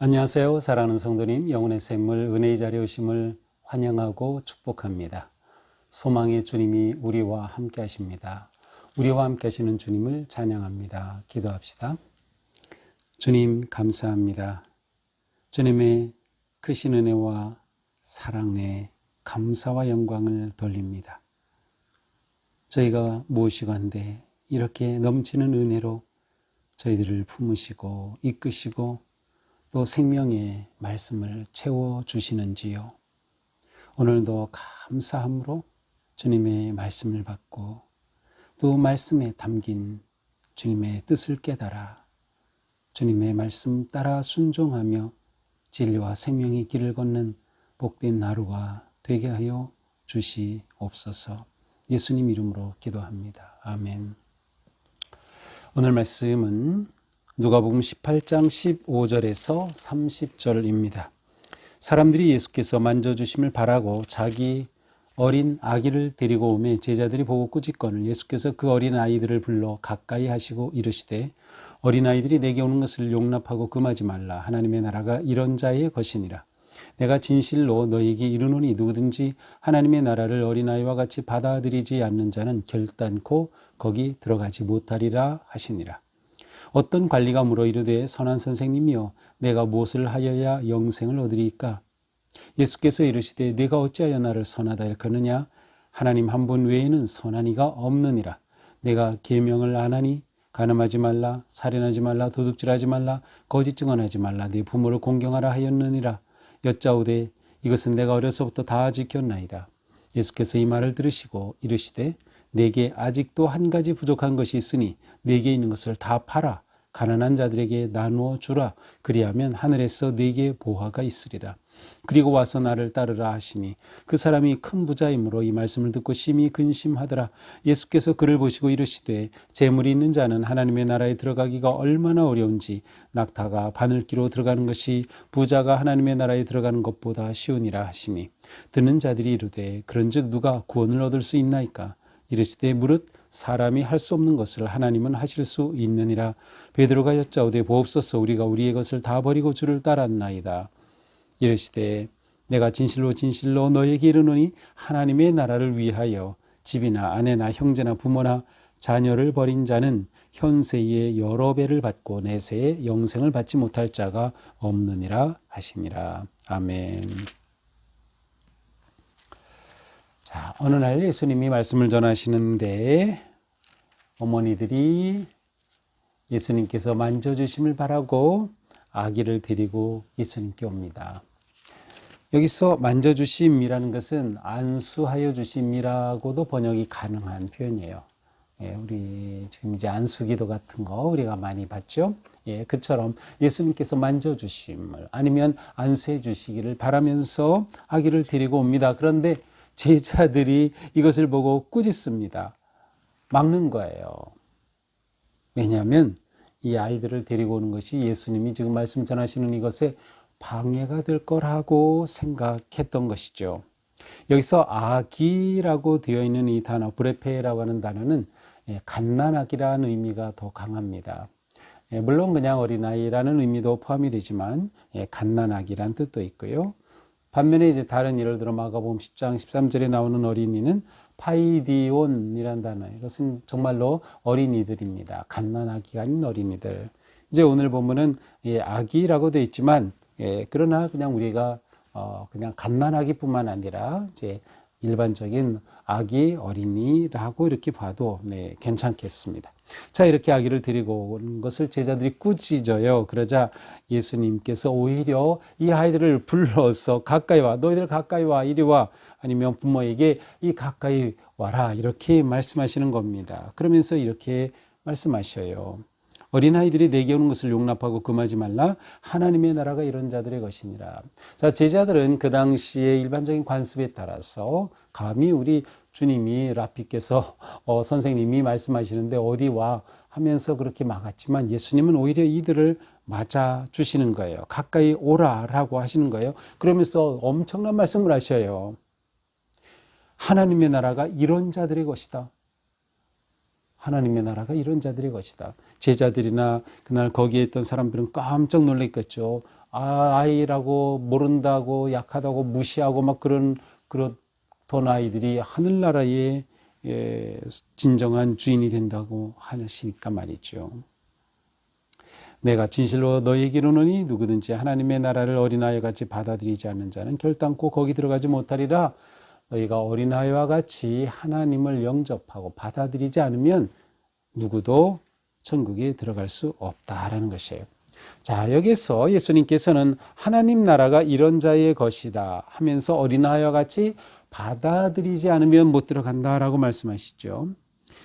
안녕하세요. 사랑하는 성도님, 영혼의 샘물 은혜의 자리에 오심을 환영하고 축복합니다. 소망의 주님이 우리와 함께 하십니다. 우리와 함께 하시는 주님을 찬양합니다. 기도합시다. 주님 감사합니다. 주님의 크신 은혜와 사랑에 감사와 영광을 돌립니다. 저희가 무엇이건데 이렇게 넘치는 은혜로 저희들을 품으시고 이끄시고 또 생명의 말씀을 채워주시는지요. 오늘도 감사함으로 주님의 말씀을 받고 또 말씀에 담긴 주님의 뜻을 깨달아 주님의 말씀 따라 순종하며 진리와 생명의 길을 걷는 복된 하루가 되게 하여 주시옵소서. 예수님 이름으로 기도합니다. 아멘. 오늘 말씀은 누가복음 18장 15절에서 30절입니다. 사람들이 예수께서 만져주심을 바라고 자기 어린 아기를 데리고 오매 제자들이 보고 꾸짖거늘 예수께서 그 어린 아이들을 불러 가까이 하시고 이르시되 어린 아이들이 내게 오는 것을 용납하고 금하지 말라. 하나님의 나라가 이런 자의 것이니라. 내가 진실로 너희에게 이르노니 누구든지 하나님의 나라를 어린아이와 같이 받아들이지 않는 자는 결단코 거기 들어가지 못하리라 하시니라. 어떤 관리가 물어 이르되 선한 선생님이여 내가 무엇을 하여야 영생을 얻으리이까? 예수께서 이르시되 네가 어찌하여 나를 선하다 일컫느냐? 하나님 한 분 외에는 선한 이가 없느니라. 내가 계명을 안 하니 간음하지 말라, 살인하지 말라, 도둑질하지 말라, 거짓 증언하지 말라, 네 부모를 공경하라 하였느니라. 여짜오되 이것은 내가 어려서부터 다 지켰나이다. 예수께서 이 말을 들으시고 이르시되 내게 아직도 한 가지 부족한 것이 있으니 네게 있는 것을 다 팔아 가난한 자들에게 나누어 주라. 그리하면 하늘에서 네게 보화가 있으리라. 그리고 와서 나를 따르라 하시니 그 사람이 큰 부자이므로 이 말씀을 듣고 심히 근심하더라. 예수께서 그를 보시고 이르시되 재물이 있는 자는 하나님의 나라에 들어가기가 얼마나 어려운지 낙타가 바늘기로 들어가는 것이 부자가 하나님의 나라에 들어가는 것보다 쉬우니라 하시니 듣는 자들이 이르되 그런즉 누가 구원을 얻을 수 있나이까? 이르시되 무릇 사람이 할 수 없는 것을 하나님은 하실 수 있느니라. 베드로가 여짜오되 보옵소서 우리가 우리의 것을 다 버리고 주를 따랐나이다. 이르시되 내가 진실로 진실로 너에게 이르노니 하나님의 나라를 위하여 집이나 아내나 형제나 부모나 자녀를 버린 자는 현세에 여러 배를 받고 내세에 영생을 받지 못할 자가 없느니라 하시니라. 아멘. 자, 어느 날 예수님이 말씀을 전하시는데 어머니들이 예수님께서 만져주심을 바라고 아기를 데리고 예수님께 옵니다. 여기서 만져주심이라는 것은 안수하여 주심이라고도 번역이 가능한 표현이에요. 우리 지금 이제 안수기도 같은 거 우리가 많이 봤죠? 그처럼 예수님께서 만져주심을 아니면 안수해 주시기를 바라면서 아기를 데리고 옵니다. 그런데 제자들이 이것을 보고 꾸짖습니다. 막는 거예요. 왜냐하면 이 아이들을 데리고 오는 것이 예수님이 지금 말씀 전하시는 이것에 방해가 될 거라고 생각했던 것이죠. 여기서 아기라고 되어 있는 이 단어 브레페라고 하는 단어는 갓난아기라는 의미가 더 강합니다. 물론 그냥 어린아이라는 의미도 포함이 되지만 갓난아기란 뜻도 있고요. 반면에 이제 다른 예를 들어 마가복음 10장 13절에 나오는 어린이는 파이디온이란 단어. 이것은 정말로 어린이들입니다. 갓난아기가 아닌 어린이들. 이제 오늘 보면은 아기라고 되어 있지만 그러나 그냥 우리가 그냥 갓난아기뿐만 아니라 이제 일반적인 아기, 어린이라고 이렇게 봐도 괜찮겠습니다. 자, 이렇게 아기를 데리고 온 것을 제자들이 꾸짖어요. 그러자 예수님께서 오히려 이 아이들을 불러서 가까이 와, 너희들 가까이 와, 이리 와, 아니면 부모에게 이 가까이 와라, 이렇게 말씀하시는 겁니다. 그러면서 이렇게 말씀하셔요. 어린아이들이 내게 오는 것을 용납하고 금하지 말라. 하나님의 나라가 이런 자들의 것이니라. 자, 제자들은 그 당시의 일반적인 관습에 따라서 감히 우리 주님이 랍비께서 선생님이 말씀하시는데 어디 와 하면서 그렇게 막았지만 예수님은 오히려 이들을 맞아 주시는 거예요. 가까이 오라라고 하시는 거예요. 그러면서 엄청난 말씀을 하셔요. 하나님의 나라가 이런 자들의 것이다. 하나님의 나라가 이런 자들의 것이다. 제자들이나 그날 거기에 있던 사람들은 깜짝 놀랐겠죠. 아이라고 모른다고 약하다고 무시하고 막 그런 아이들이 하늘나라의 진정한 주인이 된다고 하시니까 말이죠. 내가 진실로 너희에게 이르노니 누구든지 하나님의 나라를 어린아이 같이 받아들이지 않는 자는 결단코 거기 들어가지 못하리라. 너희가 어린아이와 같이 하나님을 영접하고 받아들이지 않으면 누구도 천국에 들어갈 수 없다라는 것이에요. 자, 여기서 예수님께서는 하나님 나라가 이런 자의 것이다 하면서 어린아이와 같이 받아들이지 않으면 못 들어간다라고 말씀하시죠.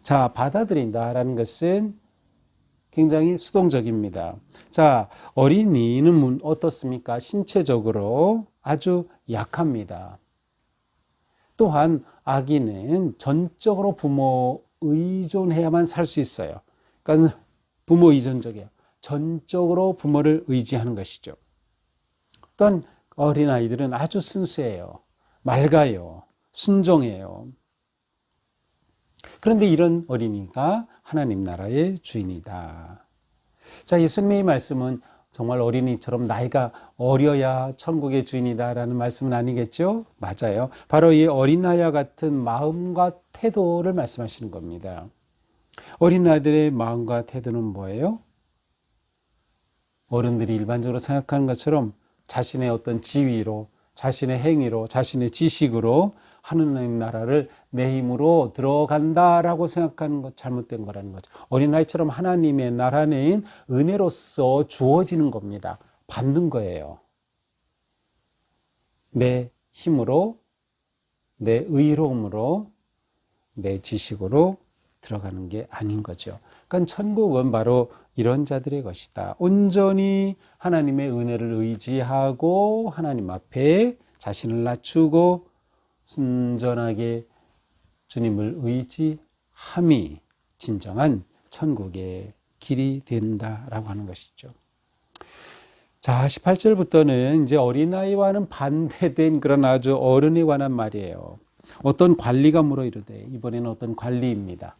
자, 받아들인다라는 것은 굉장히 수동적입니다. 자, 어린이는 어떻습니까? 신체적으로 아주 약합니다. 또한 아기는 전적으로 부모 의존해야만 살 수 있어요. 그러니까 부모 의존적이에요. 전적으로 부모를 의지하는 것이죠. 또한 어린아이들은 아주 순수해요. 맑아요. 순종해요. 그런데 이런 어린이가 하나님 나라의 주인이다. 자, 예수님의 말씀은 정말 어린이처럼 나이가 어려야 천국의 주인이다라는 말씀은 아니겠죠? 맞아요. 바로 이 어린아이와 같은 마음과 태도를 말씀하시는 겁니다. 어린아이들의 마음과 태도는 뭐예요? 어른들이 일반적으로 생각하는 것처럼 자신의 어떤 지위로, 자신의 행위로, 자신의 지식으로 하나님 나라를 내 힘으로 들어간다라고 생각하는 것 잘못된 거라는 거죠. 어린아이처럼 하나님의 나라는 은혜로서 주어지는 겁니다. 받는 거예요. 내 힘으로, 내 의로움으로, 내 지식으로 들어가는 게 아닌 거죠. 그러니까 천국은 바로 이런 자들의 것이다. 온전히 하나님의 은혜를 의지하고 하나님 앞에 자신을 낮추고 순전하게 주님을 의지함이 진정한 천국의 길이 된다라고 하는 것이죠. 자, 18절부터는 이제 어린아이와는 반대된 그런 아주 어른에 관한 말이에요. 어떤 관리가 물어 이르되, 이번에는 어떤 관리입니다.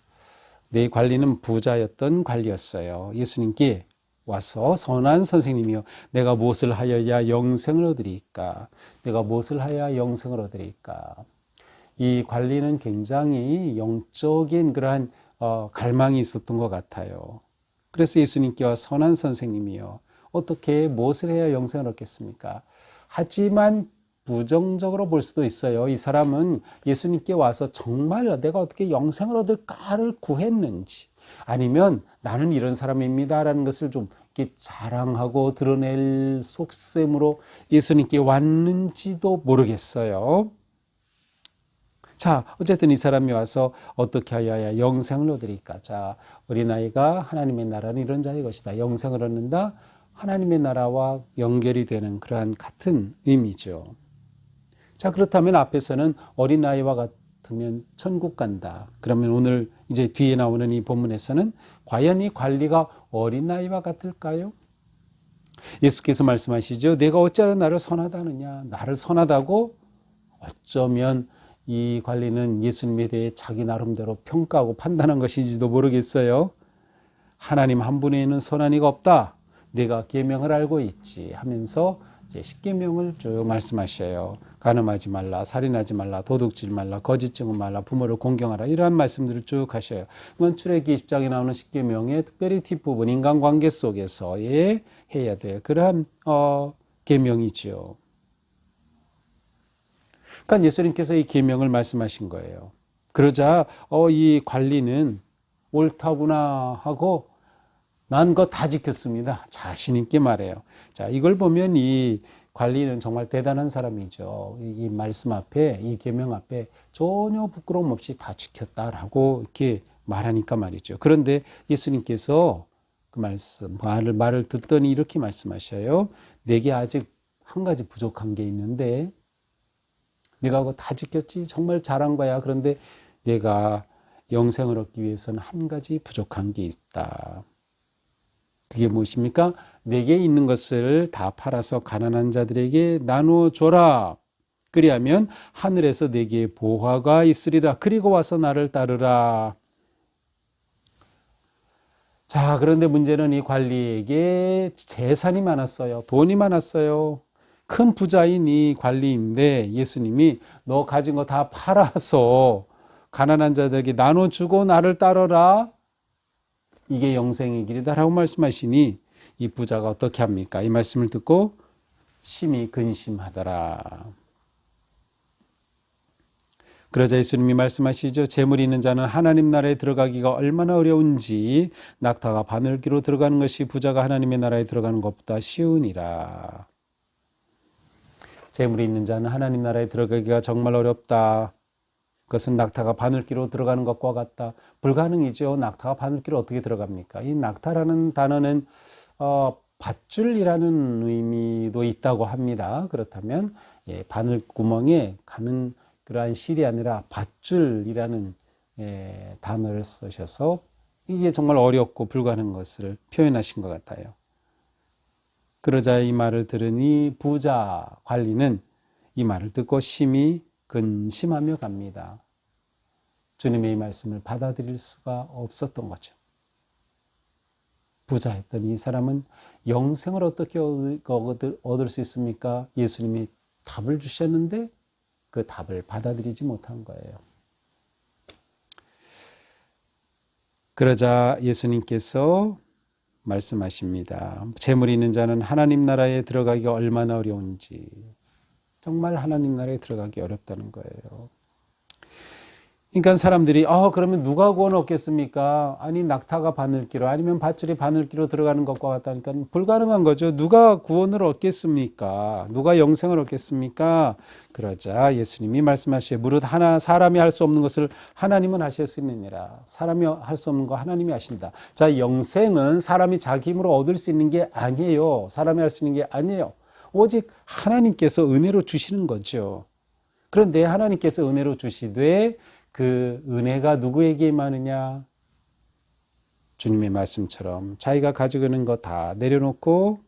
내 관리는 부자였던 관리였어요. 예수님께 와서 선한 선생님이여 내가 무엇을 하여야 영생을 얻으리까? 내가 무엇을 하여야 영생을 얻으리까? 이 관리는 굉장히 영적인 그러한 갈망이 있었던 것 같아요. 그래서 예수님께 와 선한 선생님이여 어떻게 무엇을 해야 영생을 얻겠습니까? 하지만 부정적으로 볼 수도 있어요. 이 사람은 예수님께 와서 정말 내가 어떻게 영생을 얻을까를 구했는지 아니면 나는 이런 사람입니다라는 것을 좀 이렇게 자랑하고 드러낼 속셈으로 예수님께 왔는지도 모르겠어요. 자, 어쨌든 이 사람이 와서 어떻게 하여야 영생을 얻으리까? 자, 어린아이가 하나님의 나라는 이런 자의 것이다. 영생을 얻는다. 하나님의 나라와 연결이 되는 그러한 같은 의미죠. 자, 그렇다면 앞에서는 어린아이와 같으면 천국 간다. 그러면 오늘 이제 뒤에 나오는 이 본문에서는 과연 이 관리가 어린아이와 같을까요? 예수께서 말씀하시죠. 내가 어찌하여 나를 선하다 하느냐. 나를 선하다고 어쩌면 이 관리는 예수님에 대해 자기 나름대로 평가하고 판단한 것인지도 모르겠어요. 하나님 한 분에는 선한 이가 없다. 내가 계명을 알고 있지 하면서 이제 10계명을 쭉 말씀하셔요. 간음하지 말라, 살인하지 말라, 도둑질 말라, 거짓 증언 말라, 부모를 공경하라 이러한 말씀들을 쭉 하셔요. 이건 출애기 20장에 나오는 10계명의 특별히 뒷부분 인간관계 속에서의 해야 될 그러한 계명이지요. 그러니까 예수님께서 이 계명을 말씀하신 거예요. 그러자 이 관리는 옳다구나 하고 난 거 다 지켰습니다. 자신 있게 말해요. 자, 이걸 보면 이 관리는 정말 대단한 사람이죠. 이 말씀 앞에, 이 계명 앞에 전혀 부끄러움 없이 다 지켰다라고 이렇게 말하니까 말이죠. 그런데 예수님께서 그 말을 듣더니 이렇게 말씀하셔요. 내게 아직 한 가지 부족한 게 있는데 내가 그거 다 지켰지? 정말 잘한 거야. 그런데 내가 영생을 얻기 위해서는 한 가지 부족한 게 있다. 그게 무엇입니까? 내게 있는 것을 다 팔아서 가난한 자들에게 나누어 줘라. 그리하면 하늘에서 내게 보화가 있으리라. 그리고 와서 나를 따르라. 자, 그런데 문제는 이 관리에게 재산이 많았어요. 돈이 많았어요. 큰 부자인 이 관리인데 예수님이 너 가진 거 다 팔아서 가난한 자들에게 나눠주고 나를 따르라. 이게 영생의 길이다라고 말씀하시니 이 부자가 어떻게 합니까? 이 말씀을 듣고 심히 근심하더라. 그러자 예수님이 말씀하시죠. 재물이 있는 자는 하나님 나라에 들어가기가 얼마나 어려운지 낙타가 바늘기로 들어가는 것이 부자가 하나님의 나라에 들어가는 것보다 쉬우니라. 재물이 있는 자는 하나님 나라에 들어가기가 정말 어렵다. 그것은 낙타가 바늘기로 들어가는 것과 같다. 불가능이죠. 낙타가 바늘기로 어떻게 들어갑니까? 이 낙타라는 단어는 밧줄이라는 의미도 있다고 합니다. 그렇다면 바늘구멍에 가는 그러한 실이 아니라 밧줄이라는 단어를 쓰셔서 이게 정말 어렵고 불가능한 것을 표현하신 것 같아요. 그러자 이 말을 들으니 부자 관리는 이 말을 듣고 심히 근심하며 갑니다. 주님의 이 말씀을 받아들일 수가 없었던 거죠. 부자였던 이 사람은 영생을 어떻게 얻을 수 있습니까? 예수님이 답을 주셨는데 그 답을 받아들이지 못한 거예요. 그러자 예수님께서 말씀하십니다. 재물이 있는 자는 하나님 나라에 들어가기가 얼마나 어려운지. 정말 하나님 나라에 들어가기 어렵다는 거예요. 그러니까 사람들이 그러면 누가 구원 얻겠습니까? 아니 낙타가 바늘기로 아니면 밧줄이 바늘기로 들어가는 것과 같다니까 불가능한 거죠. 누가 구원을 얻겠습니까? 누가 영생을 얻겠습니까? 그러자 예수님이 말씀하시죠. 무릇 사람이 할 수 없는 것을 하나님은 하실 수 있느니라. 사람이 할 수 없는 거 하나님이 하신다. 자, 영생은 사람이 자기 힘으로 얻을 수 있는 게 아니에요. 사람이 할 수 있는 게 아니에요. 오직 하나님께서 은혜로 주시는 거죠. 그런데 하나님께서 은혜로 주시되 그 은혜가 누구에게 임하느냐? 주님의 말씀처럼 자기가 가지고 있는 거 다 내려놓고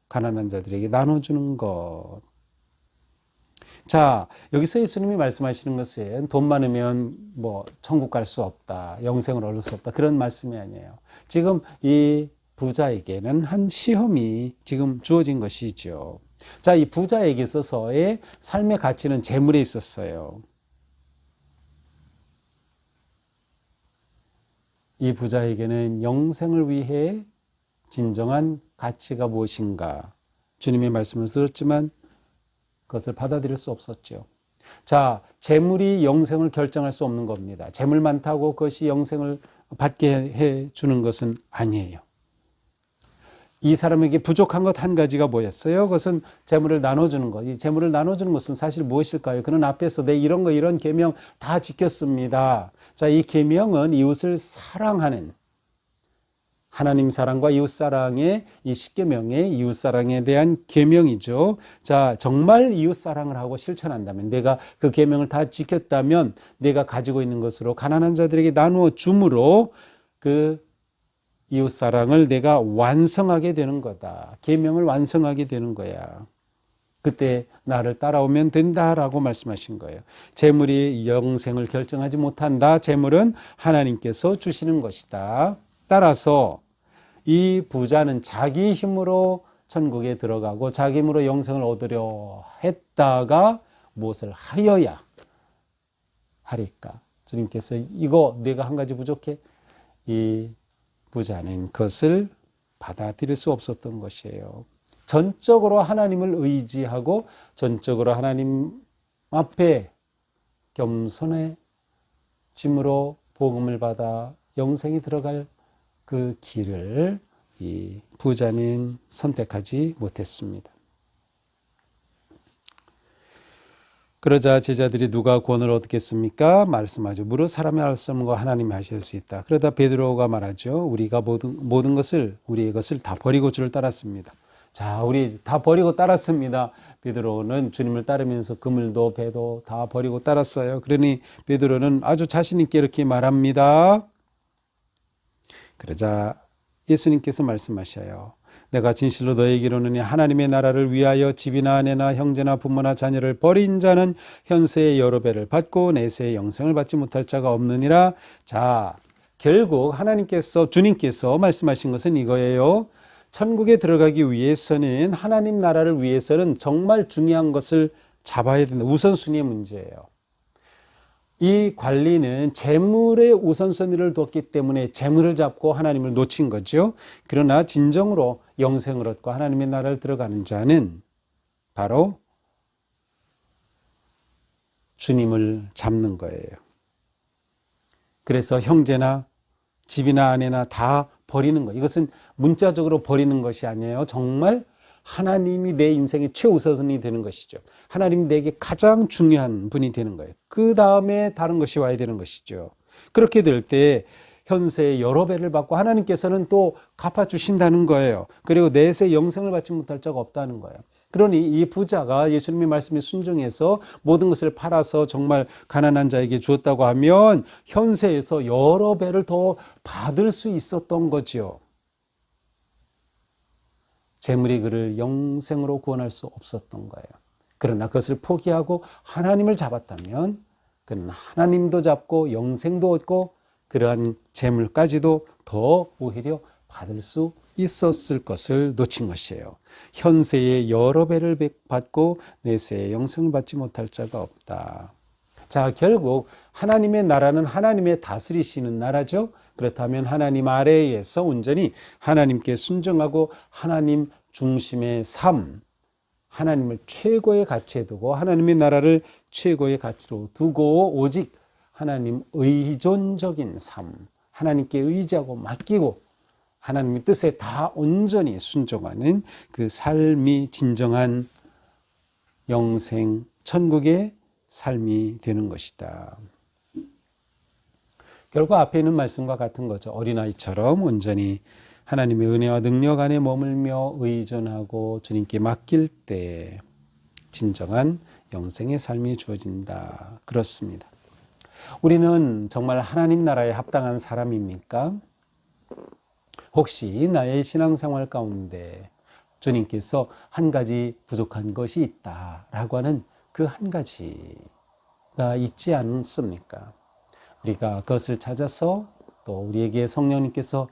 가난한 자들에게 나눠주는 것. 자, 여기서 예수님이 말씀하시는 것은 돈 많으면 천국 갈 수 없다, 영생을 얻을 수 없다, 그런 말씀이 아니에요. 지금 이 부자에게는 한 시험이 지금 주어진 것이죠. 자, 이 부자에게 있어서의 삶의 가치는 재물에 있었어요. 이 부자에게는 영생을 위해 진정한 가치가 무엇인가? 주님의 말씀을 들었지만 그것을 받아들일 수 없었죠. 자, 재물이 영생을 결정할 수 없는 겁니다. 재물 많다고 그것이 영생을 받게 해 주는 것은 아니에요. 이 사람에게 부족한 것 한 가지가 뭐였어요? 그것은 재물을 나눠주는 것. 이 재물을 나눠주는 것은 사실 무엇일까요? 그는 앞에서 내 이런 계명 다 지켰습니다. 자, 이 계명은 이웃을 사랑하는 하나님 사랑과 이웃 사랑의 이 십계명의 이웃 사랑에 대한 계명이죠. 자, 정말 이웃 사랑을 하고 실천한다면, 내가 그 계명을 다 지켰다면 내가 가지고 있는 것으로 가난한 자들에게 나누어 줌으로 그 이웃 사랑을 내가 완성하게 되는 거다. 계명을 완성하게 되는 거야. 그때 나를 따라오면 된다라고 말씀하신 거예요. 재물이 영생을 결정하지 못한다. 재물은 하나님께서 주시는 것이다. 따라서 이 부자는 자기 힘으로 천국에 들어가고 자기 힘으로 영생을 얻으려 했다가 무엇을 하여야 하리까? 주님께서 이거 내가 한 가지 부족해. 이 부자는 그것을 받아들일 수 없었던 것이에요. 전적으로 하나님을 의지하고 전적으로 하나님 앞에 겸손의 짐으로 복음을 받아 영생이 들어갈 그 길을 이 부자는 선택하지 못했습니다. 그러자 제자들이 누가 구원을 얻겠습니까? 말씀하죠. 무릇 사람이 할 수 없는 거 하나님이 하실 수 있다. 그러다 베드로가 말하죠. 우리가 모든 것을 우리의 것을 다 버리고 주를 따랐습니다. 자, 우리 다 버리고 따랐습니다. 베드로는 주님을 따르면서 그물도 배도 다 버리고 따랐어요. 그러니 베드로는 아주 자신 있게 이렇게 말합니다. 그러자 예수님께서 말씀하셔요. 내가 진실로 너에게 이르노니 하나님의 나라를 위하여 집이나 아내나 형제나 부모나 자녀를 버린 자는 현세의 여러 배를 받고 내세의 영생을 받지 못할 자가 없느니라. 자, 결국 주님께서 말씀하신 것은 이거예요. 천국에 들어가기 위해서는, 하나님 나라를 위해서는 정말 중요한 것을 잡아야 된다. 우선순위의 문제예요. 이 관리는 재물의 우선순위를 뒀기 때문에 재물을 잡고 하나님을 놓친 거죠. 그러나 진정으로 영생을 얻고 하나님의 나라를 들어가는 자는 바로 주님을 잡는 거예요. 그래서 형제나 집이나 아내나 다 버리는 거예요. 이것은 문자적으로 버리는 것이 아니에요. 정말 하나님이 내 인생의 최우선이 되는 것이죠. 하나님이 내게 가장 중요한 분이 되는 거예요. 그 다음에 다른 것이 와야 되는 것이죠. 그렇게 될 때 현세의 여러 배를 받고 하나님께서는 또 갚아주신다는 거예요. 그리고 내세 영생을 받지 못할 자가 없다는 거예요. 그러니 이 부자가 예수님의 말씀에 순종해서 모든 것을 팔아서 정말 가난한 자에게 주었다고 하면 현세에서 여러 배를 더 받을 수 있었던 거죠. 재물이 그를 영생으로 구원할 수 없었던 거예요. 그러나 그것을 포기하고 하나님을 잡았다면 그는 하나님도 잡고 영생도 얻고 그러한 재물까지도 더 오히려 받을 수 있었을 것을 놓친 것이에요. 현세의 여러 배를 받고 내세의 영생을 받지 못할 자가 없다. 자, 결국 하나님의 나라는 하나님의 다스리시는 나라죠. 그렇다면 하나님 아래에서 온전히 하나님께 순종하고 하나님 중심의 삶, 하나님을 최고의 가치에 두고 하나님의 나라를 최고의 가치로 두고 오직 하나님 의존적인 삶, 하나님께 의지하고 맡기고 하나님의 뜻에 다 온전히 순종하는 그 삶이 진정한 영생, 천국의 삶이 되는 것이다. 결국 앞에 있는 말씀과 같은 거죠. 어린아이처럼 온전히 하나님의 은혜와 능력 안에 머물며 의존하고 주님께 맡길 때 진정한 영생의 삶이 주어진다. 그렇습니다. 우리는 정말 하나님 나라에 합당한 사람입니까? 혹시 나의 신앙생활 가운데 주님께서 한 가지 부족한 것이 있다라고 하는 그 한 가지가 있지 않습니까? 우리가 그것을 찾아서 또 우리에게 성령님께서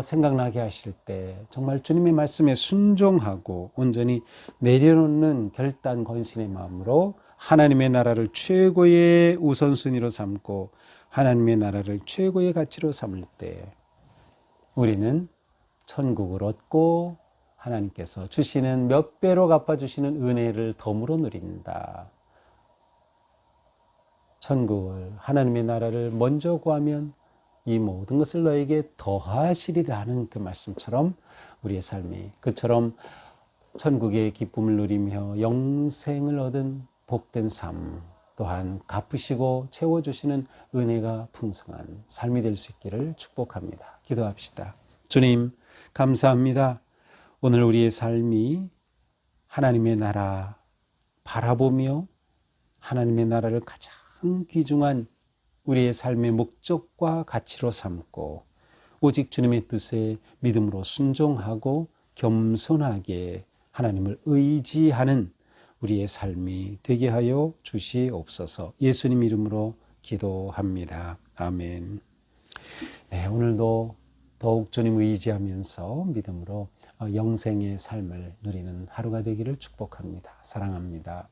생각나게 하실 때 정말 주님의 말씀에 순종하고 온전히 내려놓는 결단 건신의 마음으로 하나님의 나라를 최고의 우선순위로 삼고 하나님의 나라를 최고의 가치로 삼을 때 우리는 천국을 얻고 하나님께서 주시는 몇 배로 갚아주시는 은혜를 덤으로 누린다. 천국을, 하나님의 나라를 먼저 구하면 이 모든 것을 너에게 더하시리라는 그 말씀처럼 우리의 삶이 그처럼 천국의 기쁨을 누리며 영생을 얻은 복된 삶 또한 갚으시고 채워주시는 은혜가 풍성한 삶이 될 수 있기를 축복합니다. 기도합시다. 주님 감사합니다. 오늘 우리의 삶이 하나님의 나라 바라보며 하나님의 나라를 가장 귀중한 우리의 삶의 목적과 가치로 삼고 오직 주님의 뜻에 믿음으로 순종하고 겸손하게 하나님을 의지하는 우리의 삶이 되게 하여 주시옵소서. 예수님 이름으로 기도합니다. 아멘. 네, 오늘도 더욱 주님 의지하면서 믿음으로 영생의 삶을 누리는 하루가 되기를 축복합니다. 사랑합니다.